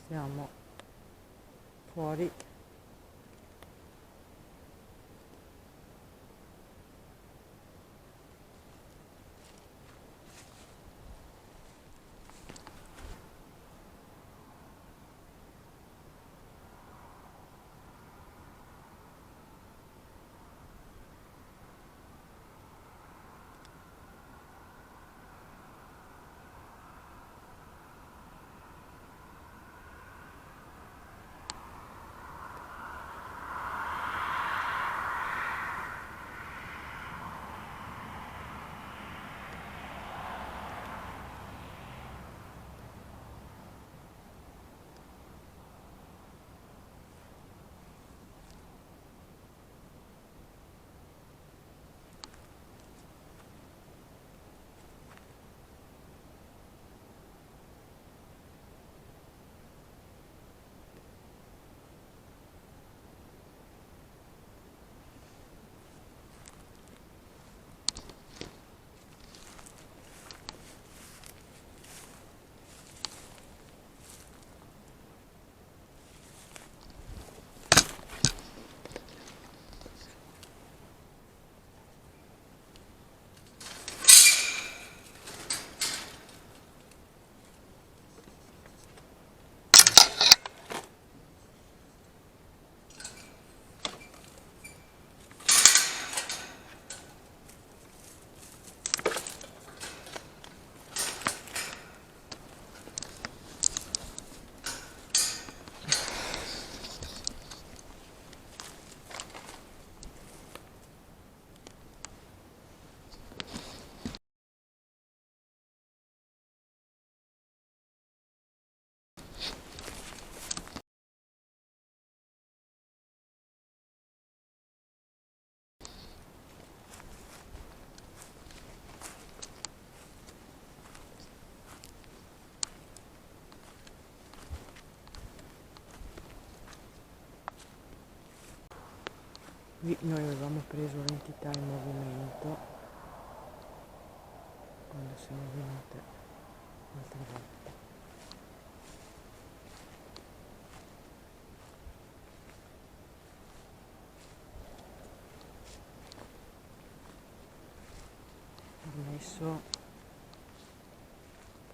Siamo fuori. Qui noi avevamo preso l'entità in movimento quando siamo venute l'altra volta. Permesso,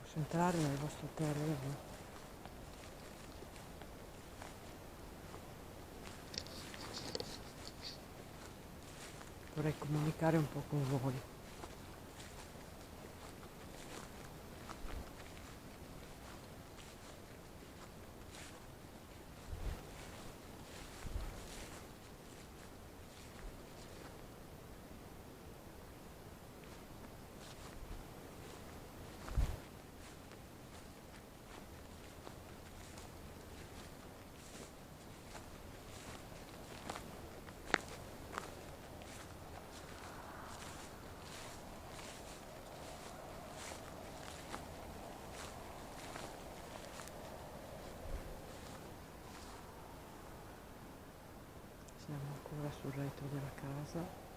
posso entrare nel vostro terreno? Vorrei comunicare un po' con voi. Siamo ancora sul retro della casa.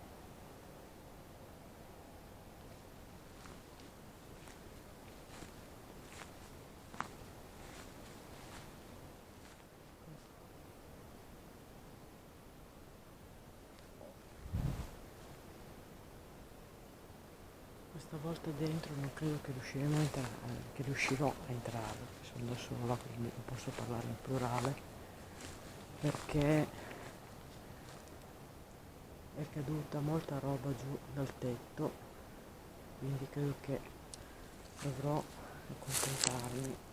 Questa volta dentro non credo che riusciremo a entrare, che riuscirò a entrare, sono da sola quindi non posso parlare in plurale, perché è caduta molta roba giù dal tetto, quindi credo che dovrò accontentarmi.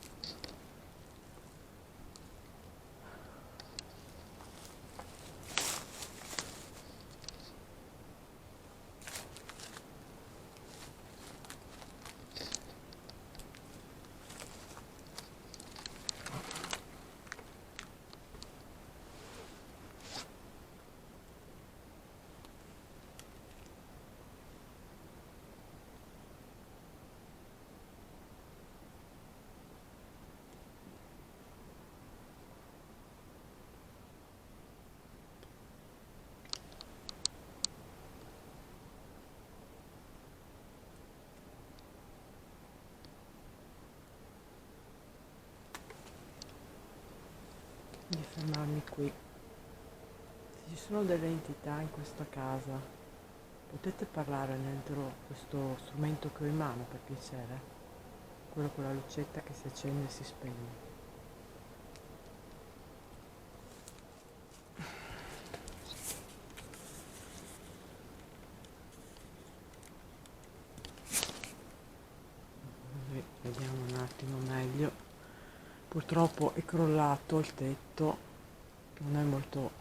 di fermarmi qui. Se ci sono delle entità in questa casa, potete parlare dentro questo strumento che ho in mano, per piacere? Quello con la lucetta che si accende e si spegne. Vediamo un attimo meglio. Purtroppo è crollato il tetto, non è molto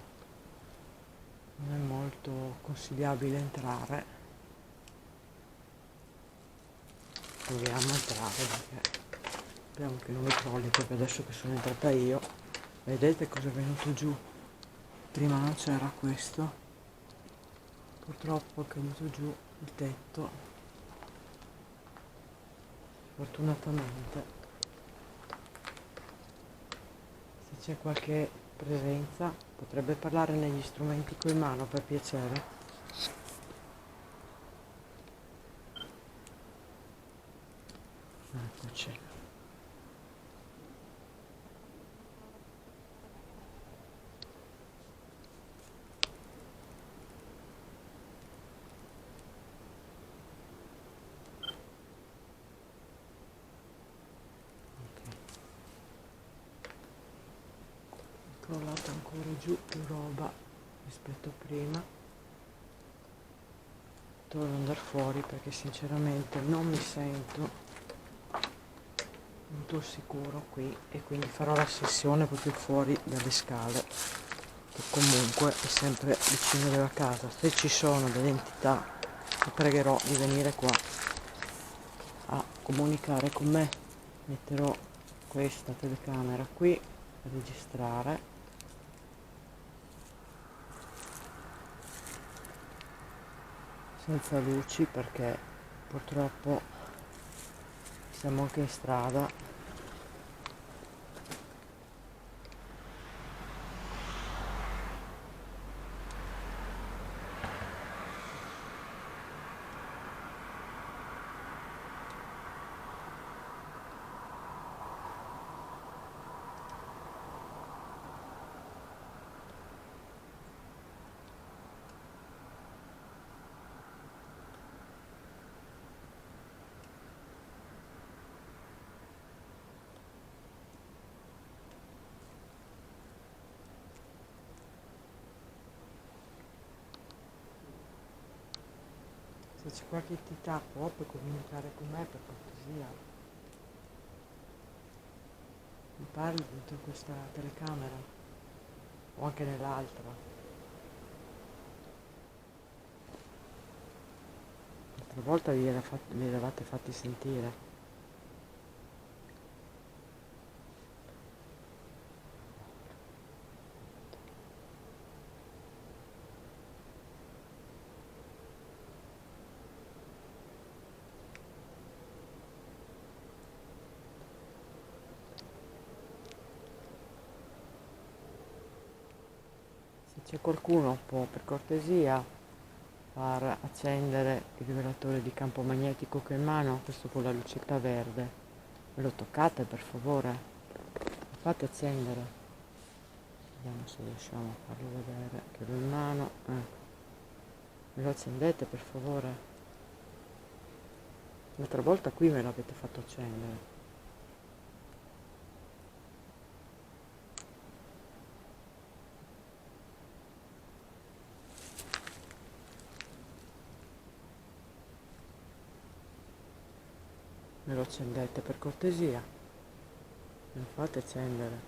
consigliabile entrare. Proviamo a entrare perché speriamo che non mi crolli proprio adesso che sono entrata io. Vedete cosa è venuto giù? Prima non c'era questo, purtroppo è caduto giù il tetto, fortunatamente. Se c'è qualche presenza potrebbe parlare negli strumenti che ho in mano, per piacere. Eccoci. È crollata ancora giù più roba rispetto a prima. Devo andare fuori perché sinceramente non mi sento molto sicuro qui e quindi farò la sessione proprio fuori dalle scale, che comunque è sempre vicino della casa. Se ci sono delle entità vi pregherò di venire qua a comunicare con me. Metterò questa telecamera qui a registrare. Senza luci perché purtroppo siamo anche in strada. Se c'è qualche entità può comunicare con me, per cortesia. Mi parli dentro questa telecamera o anche nell'altra. L'altra volta vi eravate fatti sentire. Se c'è qualcuno può per cortesia far accendere il rivelatore di campo magnetico che ho in mano, questo con la lucetta verde. Me lo toccate per favore? Lo fate accendere. Vediamo se riusciamo a farlo vedere che l'ho in mano. Me lo accendete per favore? L'altra volta qui me l'avete fatto accendere. Me lo accendete per cortesia? Me lo fate accendere?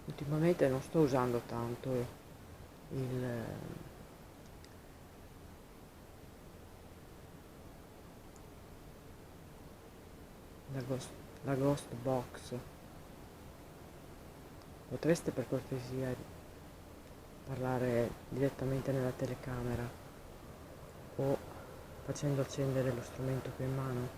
Ultimamente non sto usando tanto il la ghost box. Potreste per cortesia parlare direttamente nella telecamera o facendo accendere lo strumento che ho in mano?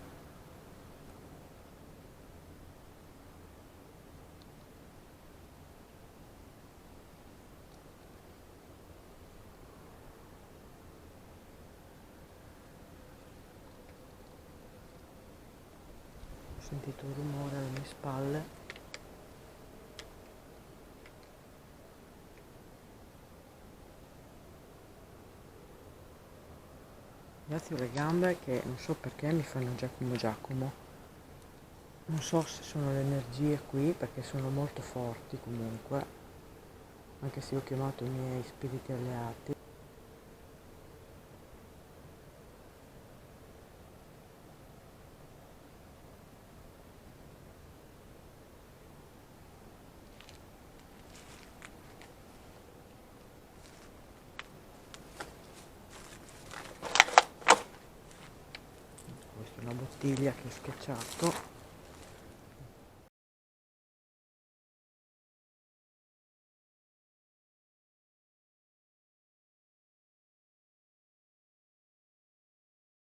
sentito un rumore alle mie spalle. Grazie alle gambe che non so perché mi fanno Giacomo Giacomo. Non so se sono le energie qui perché sono molto forti comunque, anche se ho chiamato i miei spiriti alleati. Questa è una bottiglia che ho schiacciato.